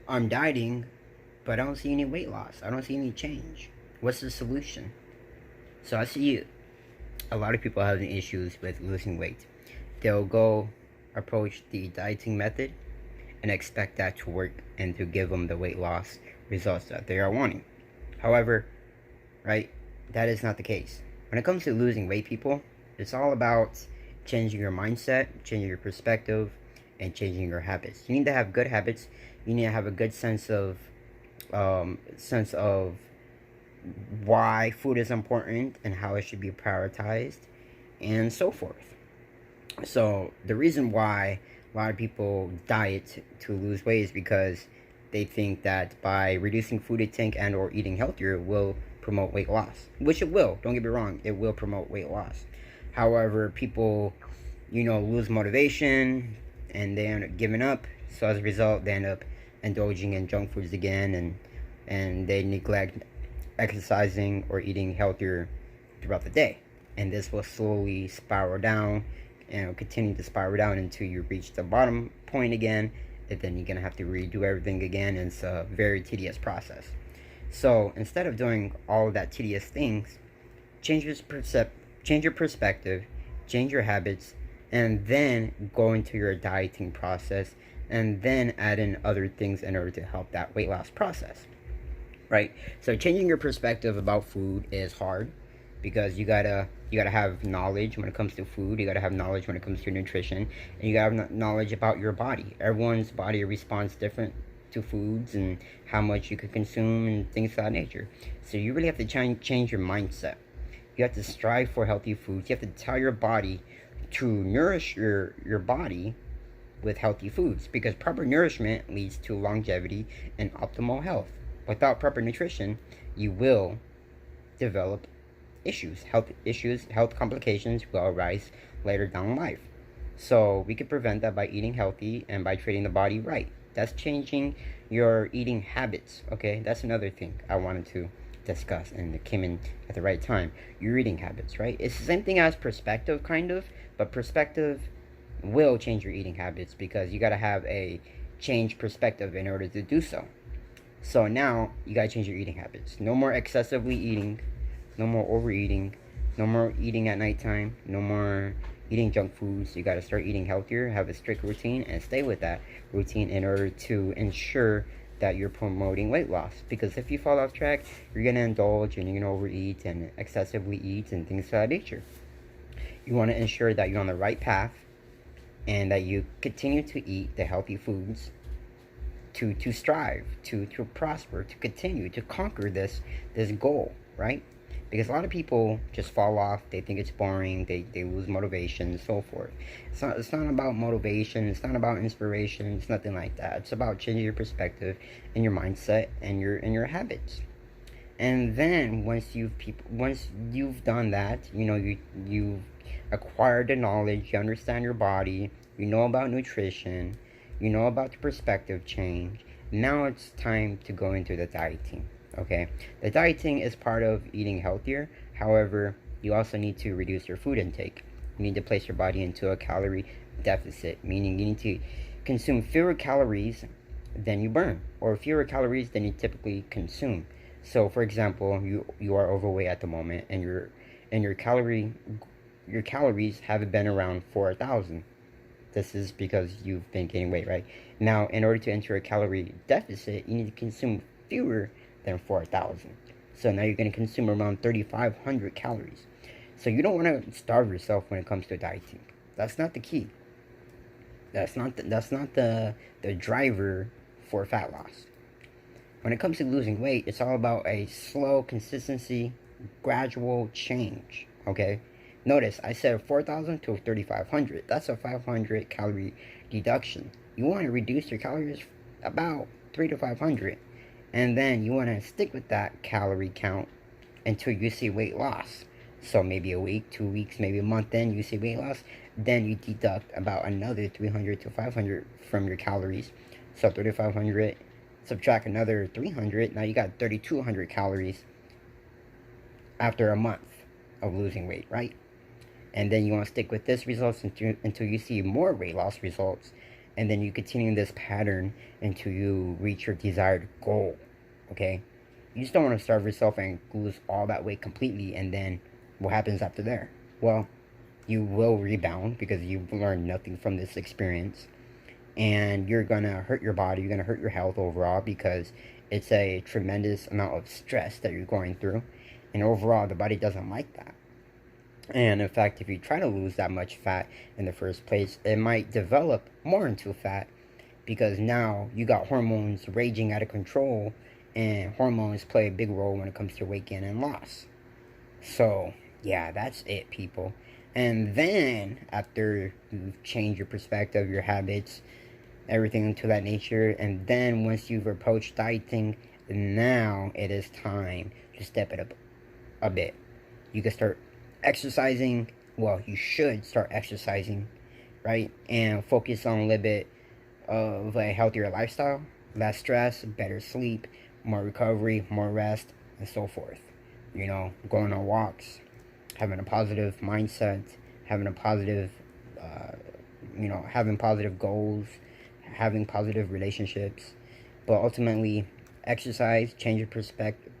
I'm dieting, but I don't see any weight loss. I don't see any change. What's the solution? So I see a lot of people having issues with losing weight. They'll go approach the dieting method and expect that to work and to give them the weight loss results that they are wanting. However, right, that is not the case. When it comes to losing weight, people, it's all about changing your mindset, changing your perspective, and changing your habits. You need to have good habits. You need to have a good sense of why food is important and how it should be prioritized, and so forth. So the reason why a lot of people diet to lose weight is because they think that by reducing food intake and or eating healthier will promote weight loss, which it will. Don't get me wrong, it will promote weight loss. However, people, lose motivation and they end up giving up. So as a result, they end up indulging in junk foods again, and they neglect exercising or eating healthier throughout the day. And this will slowly spiral down and continue to spiral down until you reach the bottom point again. And then you're going to have to redo everything again. And it's a very tedious process. So instead of doing all of that tedious things, change your perspective, change your habits, and then go into your dieting process, and then add in other things in order to help that weight loss process. Right? So changing your perspective about food is hard because you gotta have knowledge when it comes to food. You gotta have knowledge when it comes to nutrition, and you gotta have knowledge about your body. Everyone's body responds different to foods and how much you could consume and things of that nature. So you really have to change your mindset. You have to strive for healthy foods. You have to tell your body to nourish your body with healthy foods, because proper nourishment leads to longevity and optimal health. Without proper nutrition, you will develop health complications will arise later down in life. So we could prevent that by eating healthy and by treating the body right. That's changing your eating habits. Okay, that's another thing I wanted to discuss, and it came in at the right time. Your eating habits, right? It's the same thing as perspective, kind of, but perspective will change your eating habits because you got to have a changed perspective in order to do so. So now you gotta change your eating habits. No more excessively eating, no more overeating, no more eating at nighttime, no more eating junk foods. You gotta start eating healthier, have a strict routine, and stay with that routine in order to ensure that you're promoting weight loss. Because if you fall off track, you're gonna indulge and you're gonna overeat and excessively eat and things of that nature. You wanna ensure that you're on the right path and that you continue to eat the healthy foods to strive, to prosper, to continue to conquer this goal, right? Because a lot of people just fall off. They think it's boring. They lose motivation and so forth. It's not about motivation. It's not about inspiration. It's nothing like that. It's about changing your perspective and your mindset and your habits. And then once you've done that, you've acquired the knowledge. You understand your body. You know about nutrition. You know about the perspective change. Now it's time to go into the dieting. Okay, the dieting is part of eating healthier. However, you also need to reduce your food intake. You need to place your body into a calorie deficit, meaning you need to consume fewer calories than you burn, or fewer calories than you typically consume. So, for example, you are overweight at the moment, and your calories haven't been around 4,000. This is because you've been gaining weight, right? Now, in order to enter a calorie deficit, you need to consume fewer than 4,000. So now you're going to consume around 3,500 calories. So you don't want to starve yourself when it comes to dieting. That's not the key. That's not the driver for fat loss. When it comes to losing weight, it's all about a slow consistency, gradual change. Okay? Notice I said 4,000 to 3,500. That's a 500 calorie deduction. You want to reduce your calories about 3 to 500, and then you want to stick with that calorie count until you see weight loss. So maybe a week, 2 weeks, maybe a month in, you see weight loss. Then you deduct about another 300 to 500 from your calories. So 3,500, subtract another 300. Now you got 3,200 calories after a month of losing weight, right? And then you want to stick with this results until you see more weight loss results. and then you continue this pattern until you reach your desired goal. Okay, you just don't want to starve yourself and lose all that weight completely, and then what happens after there? Well, you will rebound because you've learned nothing from this experience, and you're gonna hurt your body, you're gonna hurt your health overall, because it's a tremendous amount of stress that you're going through, and overall the body doesn't like that. And in fact, if you try to lose that much fat in the first place, it might develop more into fat, because now you got hormones raging out of control, and hormones play a big role when it comes to weight gain and loss. So yeah, that's it, people. And then after you change your perspective, your habits, everything to that nature, and then once you've approached dieting, now it is time to step it up a bit. You can start exercising. Well, you should start exercising, right? And focus on a little bit of a healthier lifestyle, less stress, better sleep, more recovery, more rest, and so forth. You know, going on walks, having a positive mindset, having a positive, having positive goals, having positive relationships. But ultimately, exercise, change your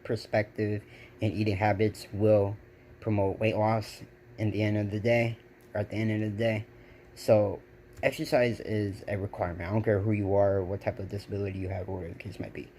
perspective, and eating habits will promote weight loss in the end of the day, or at the end of the day. So exercise is a requirement. I don't care who you are, what type of disability you have, or whatever the case might be.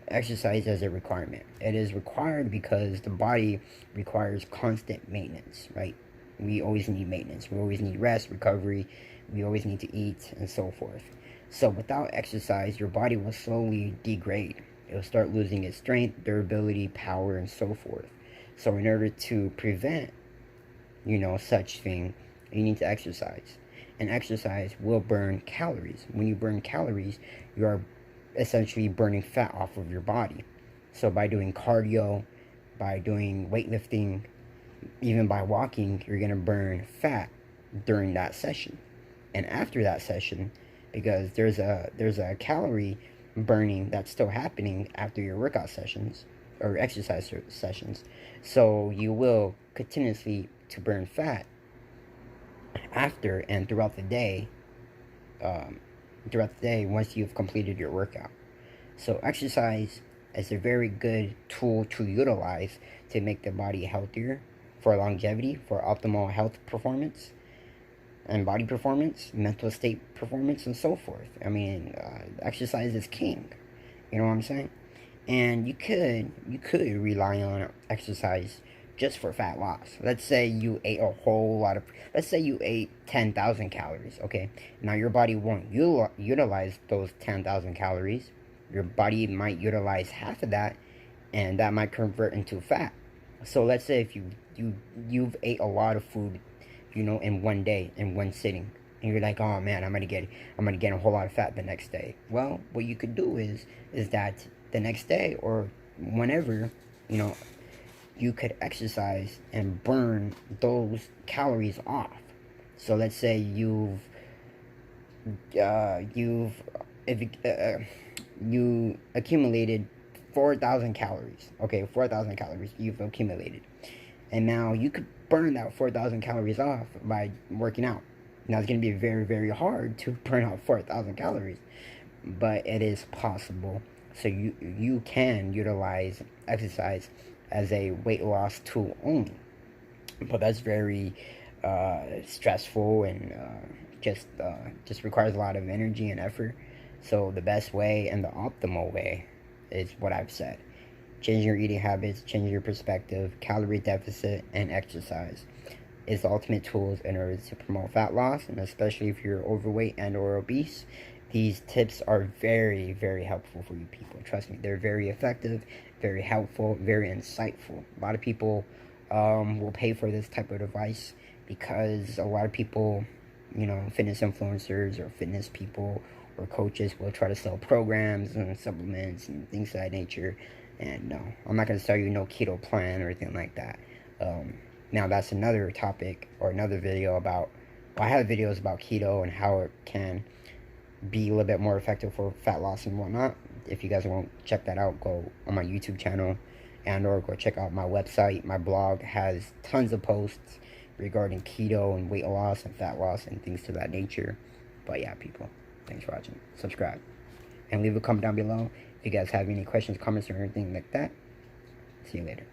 Exercise is a requirement. It is required because the body requires constant maintenance, right? We always need maintenance. We always need rest, recovery. We always need to eat, and so forth. So without exercise, your body will slowly degrade. It will start losing its strength, durability, power, and so forth. So in order to prevent, such thing, you need to exercise. And exercise will burn calories. When you burn calories, you are essentially burning fat off of your body. So by doing cardio, by doing weightlifting, even by walking, you're going to burn fat during that session. And after that session, because there's a calorie burning that's still happening after your workout sessions or exercise sessions. So you will continuously to burn fat after and throughout the day, once you've completed your workout. So exercise is a very good tool to utilize to make the body healthier, for longevity, for optimal health performance and body performance, mental state performance, and so forth. I mean, exercise is king. You know what I'm saying? And you could rely on exercise just for fat loss. Let's say you ate let's say you ate 10,000 calories, okay? Now your body won't utilize those 10,000 calories. Your body might utilize half of that, and that might convert into fat. So let's say if you've ate a lot of food, in one day, in one sitting, and you're like, oh man, I'm gonna get a whole lot of fat the next day. Well, what you could do is that the next day or whenever, you could exercise and burn those calories off. So let's say you accumulated 4,000 calories. Okay, 4,000 calories you've accumulated, and now you could burn that 4,000 calories off by working out. Now it's going to be very, very hard to burn out 4,000 calories, but it is possible. So you can utilize exercise as a weight loss tool only, but that's very stressful and just requires a lot of energy and effort. So the best way and the optimal way is what I've said: changing your eating habits, changing your perspective, calorie deficit, and exercise is the ultimate tools in order to promote fat loss. And especially if you're overweight and or obese, these tips are very, very helpful for you people. Trust me, they're very effective, very helpful, very insightful. A lot of people will pay for this type of advice because a lot of people, fitness influencers or fitness people or coaches will try to sell programs and supplements and things of that nature. And no, I'm not going to sell you no keto plan or anything like that. Now that's another topic or another video about, I have videos about keto and how it can be a little bit more effective for fat loss and whatnot. If you guys want to check that out, go on my YouTube channel and or go check out my website. My blog has tons of posts regarding keto and weight loss and fat loss and things to that nature. But yeah, people, Thanks for watching. Subscribe. And leave a comment down below if you guys have any questions, comments, or anything like that. See you later.